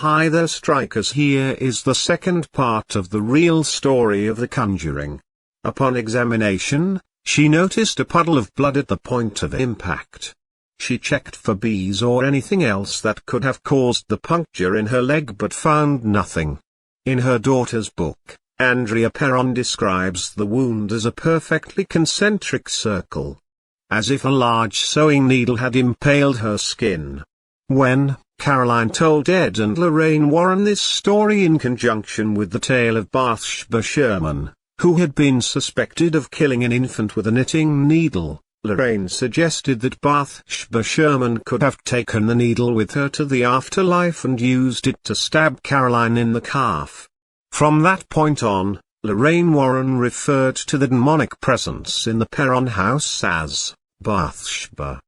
Hi there strikers, here is the second part of the real story of The Conjuring. Upon examination, she noticed a puddle of blood at the point of impact. She checked for bees or anything else that could have caused the puncture in her leg but found nothing. In her daughter's book, Andrea Perron describes the wound as a perfectly concentric circle, as if a large sewing needle had impaled her skin. When Caroline told Ed and Lorraine Warren this story in conjunction with the tale of Bathsheba Sherman, who had been suspected of killing an infant with a knitting needle, Lorraine suggested that Bathsheba Sherman could have taken the needle with her to the afterlife and used it to stab Caroline in the calf. From that point on, Lorraine Warren referred to the demonic presence in the Perron house as Bathsheba.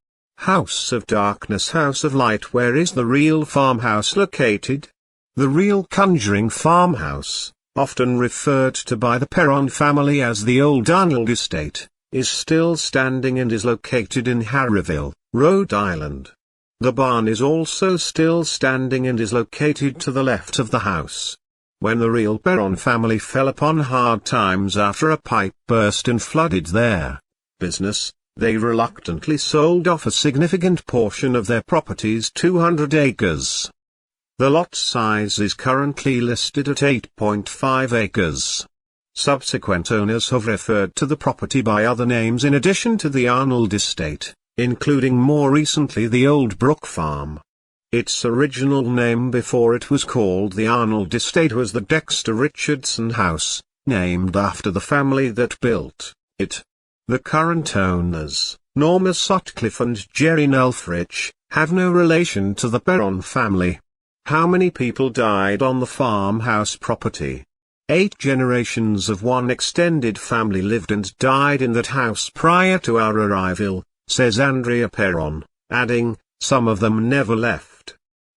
House of Darkness, House of Light. Where is the real farmhouse located? The real Conjuring farmhouse, often referred to by the Perron family as the Old Arnold Estate, is still standing and is located in Harryville, Rhode Island. The barn is also still standing and is located to the left of the house. When the real Perron family fell upon hard times after a pipe burst and flooded their business, they reluctantly sold off a significant portion of their property's 200 acres. The lot size is currently listed at 8.5 acres. Subsequent owners have referred to the property by other names in addition to the Arnold Estate, including more recently the Old Brook Farm. Its original name before it was called the Arnold Estate was the Dexter Richardson House, named after the family that built it. The current owners, Norma Sutcliffe and Jerry Nelfrich, have no relation to the Perron family. How many people died on the farmhouse property? 8 generations of one extended family lived and died in that house prior to our arrival, says Andrea Perron, adding, some of them never left.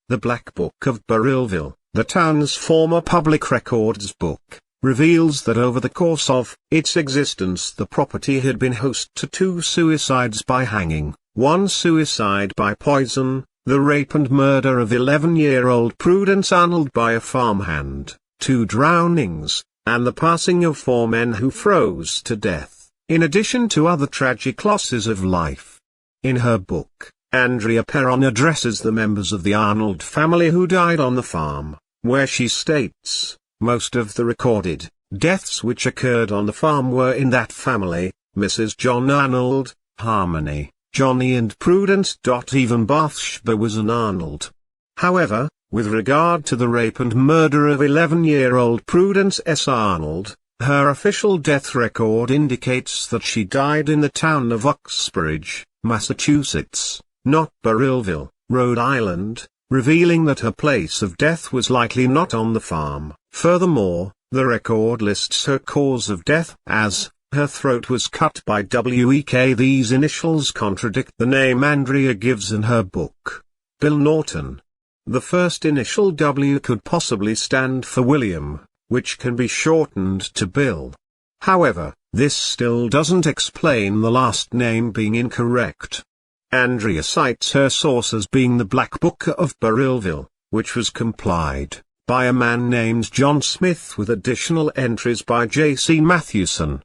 The Black Book of Burrillville, the town's former public records book, reveals that over the course of its existence the property had been host to 2 suicides by hanging, 1 suicide by poison, the rape and murder of 11-year-old Prudence Arnold by a farmhand, 2 drownings, and the passing of 4 men who froze to death, in addition to other tragic losses of life. In her book, Andrea Perron addresses the members of the Arnold family who died on the farm, where she states, most of the recorded deaths which occurred on the farm were in that family, Mrs. John Arnold, Harmony, Johnny and Prudence. Even Bathsheba was an Arnold. However, with regard to the rape and murder of 11-year-old Prudence S. Arnold, her official death record indicates that she died in the town of Uxbridge, Massachusetts, not Burrillville, Rhode Island, revealing that her place of death was likely not on the farm. Furthermore, the record lists her cause of death as, her throat was cut by W.E.K. These initials contradict the name Andrea gives in her book. Bill Norton. The first initial W could possibly stand for William, which can be shortened to Bill. However, this still doesn't explain the last name being incorrect. Andrea cites her source as being the Black Book of Burrillville, which was complied by a man named John Smith with additional entries by J.C. Mathewson.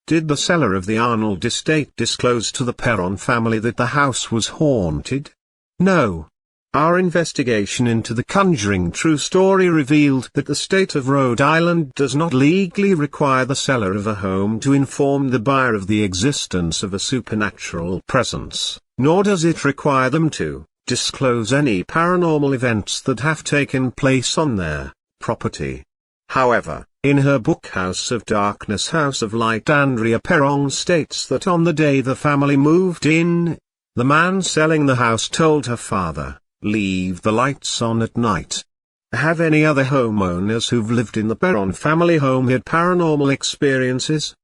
Did the seller of the Arnold estate disclose to the Perron family that the house was haunted? No. Our investigation into the Conjuring true story revealed that the state of Rhode Island does not legally require the seller of a home to inform the buyer of the existence of a supernatural presence, nor does it require them to disclose any paranormal events that have taken place on their property. However, in her book House of Darkness, House of Light, Andrea Perron states that on the day the family moved in, the man selling the house told her father, "Leave the lights on at night." Have any other homeowners who've lived in the Perron family home had paranormal experiences?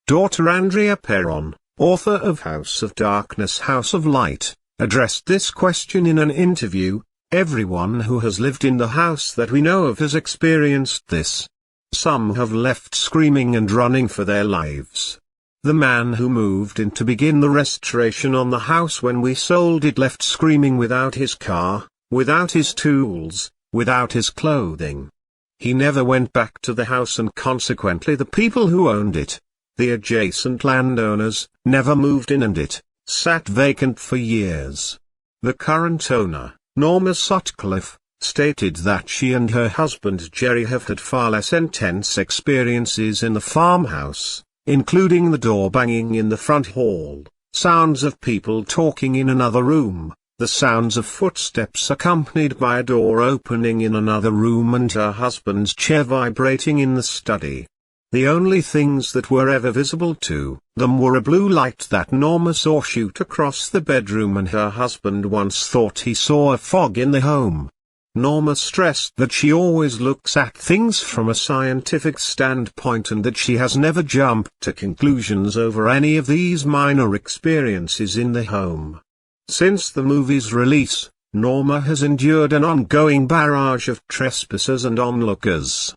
Daughter Andrea Perron, author of House of Darkness, House of Light, addressed this question in an interview. Everyone who has lived in the house that we know of has experienced this. Some have left screaming and running for their lives. The man who moved in to begin the restoration on the house when we sold it left screaming without his car, without his tools, without his clothing. He never went back to the house, and consequently the people who owned it, the adjacent landowners, never moved in, and it sat vacant for years. The current owner, Norma Sutcliffe, stated that she and her husband Jerry have had far less intense experiences in the farmhouse, including the door banging in the front hall, sounds of people talking in another room, the sounds of footsteps accompanied by a door opening in another room, and her husband's chair vibrating in the study. The only things that were ever visible to them were a blue light that Norma saw shoot across the bedroom, and her husband once thought he saw a fog in the home. Norma stressed that she always looks at things from a scientific standpoint, and that she has never jumped to conclusions over any of these minor experiences in the home. Since the movie's release, Norma has endured an ongoing barrage of trespassers and onlookers.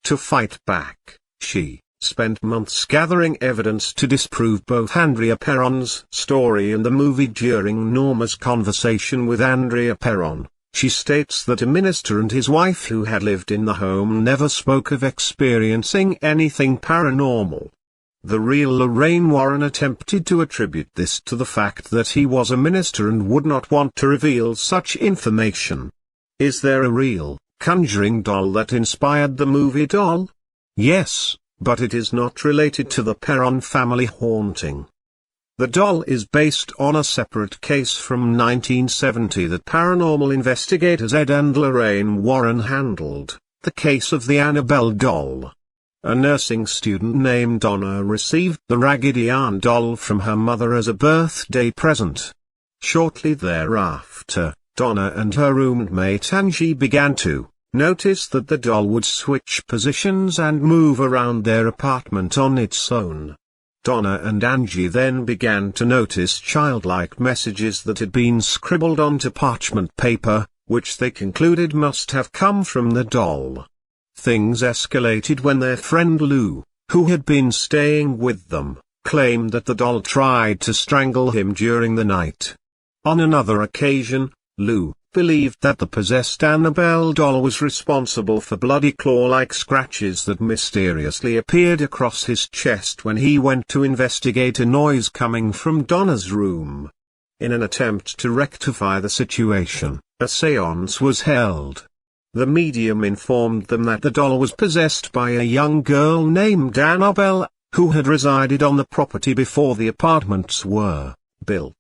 To fight back, she spent months gathering evidence to disprove both Andrea Perron's story and the movie. During Norma's conversation with Andrea Perron, she states that a minister and his wife who had lived in the home never spoke of experiencing anything paranormal. The real Lorraine Warren attempted to attribute this to the fact that he was a minister and would not want to reveal such information. Is there a real Conjuring doll that inspired the movie Doll? Yes, but it is not related to the Perron family haunting. The doll is based on a separate case from 1970 that paranormal investigators Ed and Lorraine Warren handled, the case of the Annabelle doll. A nursing student named Donna received the Raggedy Ann doll from her mother as a birthday present. Shortly thereafter, Donna and her roommate Angie began to notice that the doll would switch positions and move around their apartment on its own. Donna and Angie then began to notice childlike messages that had been scribbled onto parchment paper, which they concluded must have come from the doll. Things escalated when their friend Lou, who had been staying with them, claimed that the doll tried to strangle him during the night. On another occasion, Lou believed that the possessed Annabelle doll was responsible for bloody claw-like scratches that mysteriously appeared across his chest when he went to investigate a noise coming from Donna's room. In an attempt to rectify the situation, a séance was held. The medium informed them that the doll was possessed by a young girl named Annabelle, who had resided on the property before the apartments were built.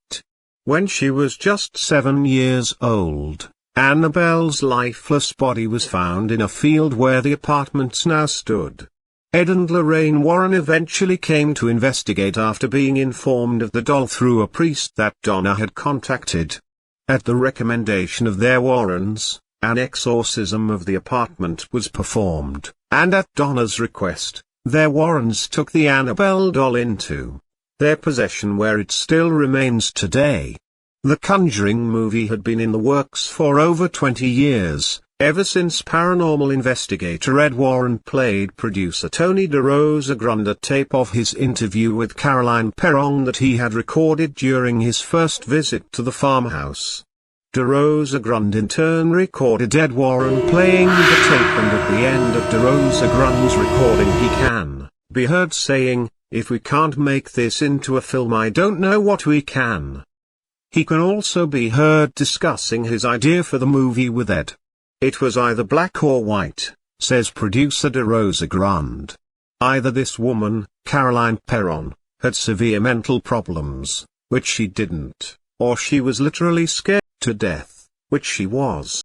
When she was just 7 years old, Annabelle's lifeless body was found in a field where the apartments now stood. Ed and Lorraine Warren eventually came to investigate after being informed of the doll through a priest that Donna had contacted. At the recommendation of their Warrens, an exorcism of the apartment was performed, and at Donna's request, their Warrens took the Annabelle doll into their possession, where it still remains today. The Conjuring movie had been in the works for over 20 years, ever since paranormal investigator Ed Warren played producer Tony DeRosa-Grande a tape of his interview with Caroline Perron that he had recorded during his first visit to the farmhouse. DeRosa-Grande in turn recorded Ed Warren playing the tape, and at the end of DeRosa-Grande's recording he can be heard saying, "If we can't make this into a film, I don't know what we can." He can also be heard discussing his idea for the movie with Ed. "It was either black or white," says producer DeRosa-Grande. Either this woman, Caroline Perron, had severe mental problems, which she didn't, or she was literally scared to death, which she was.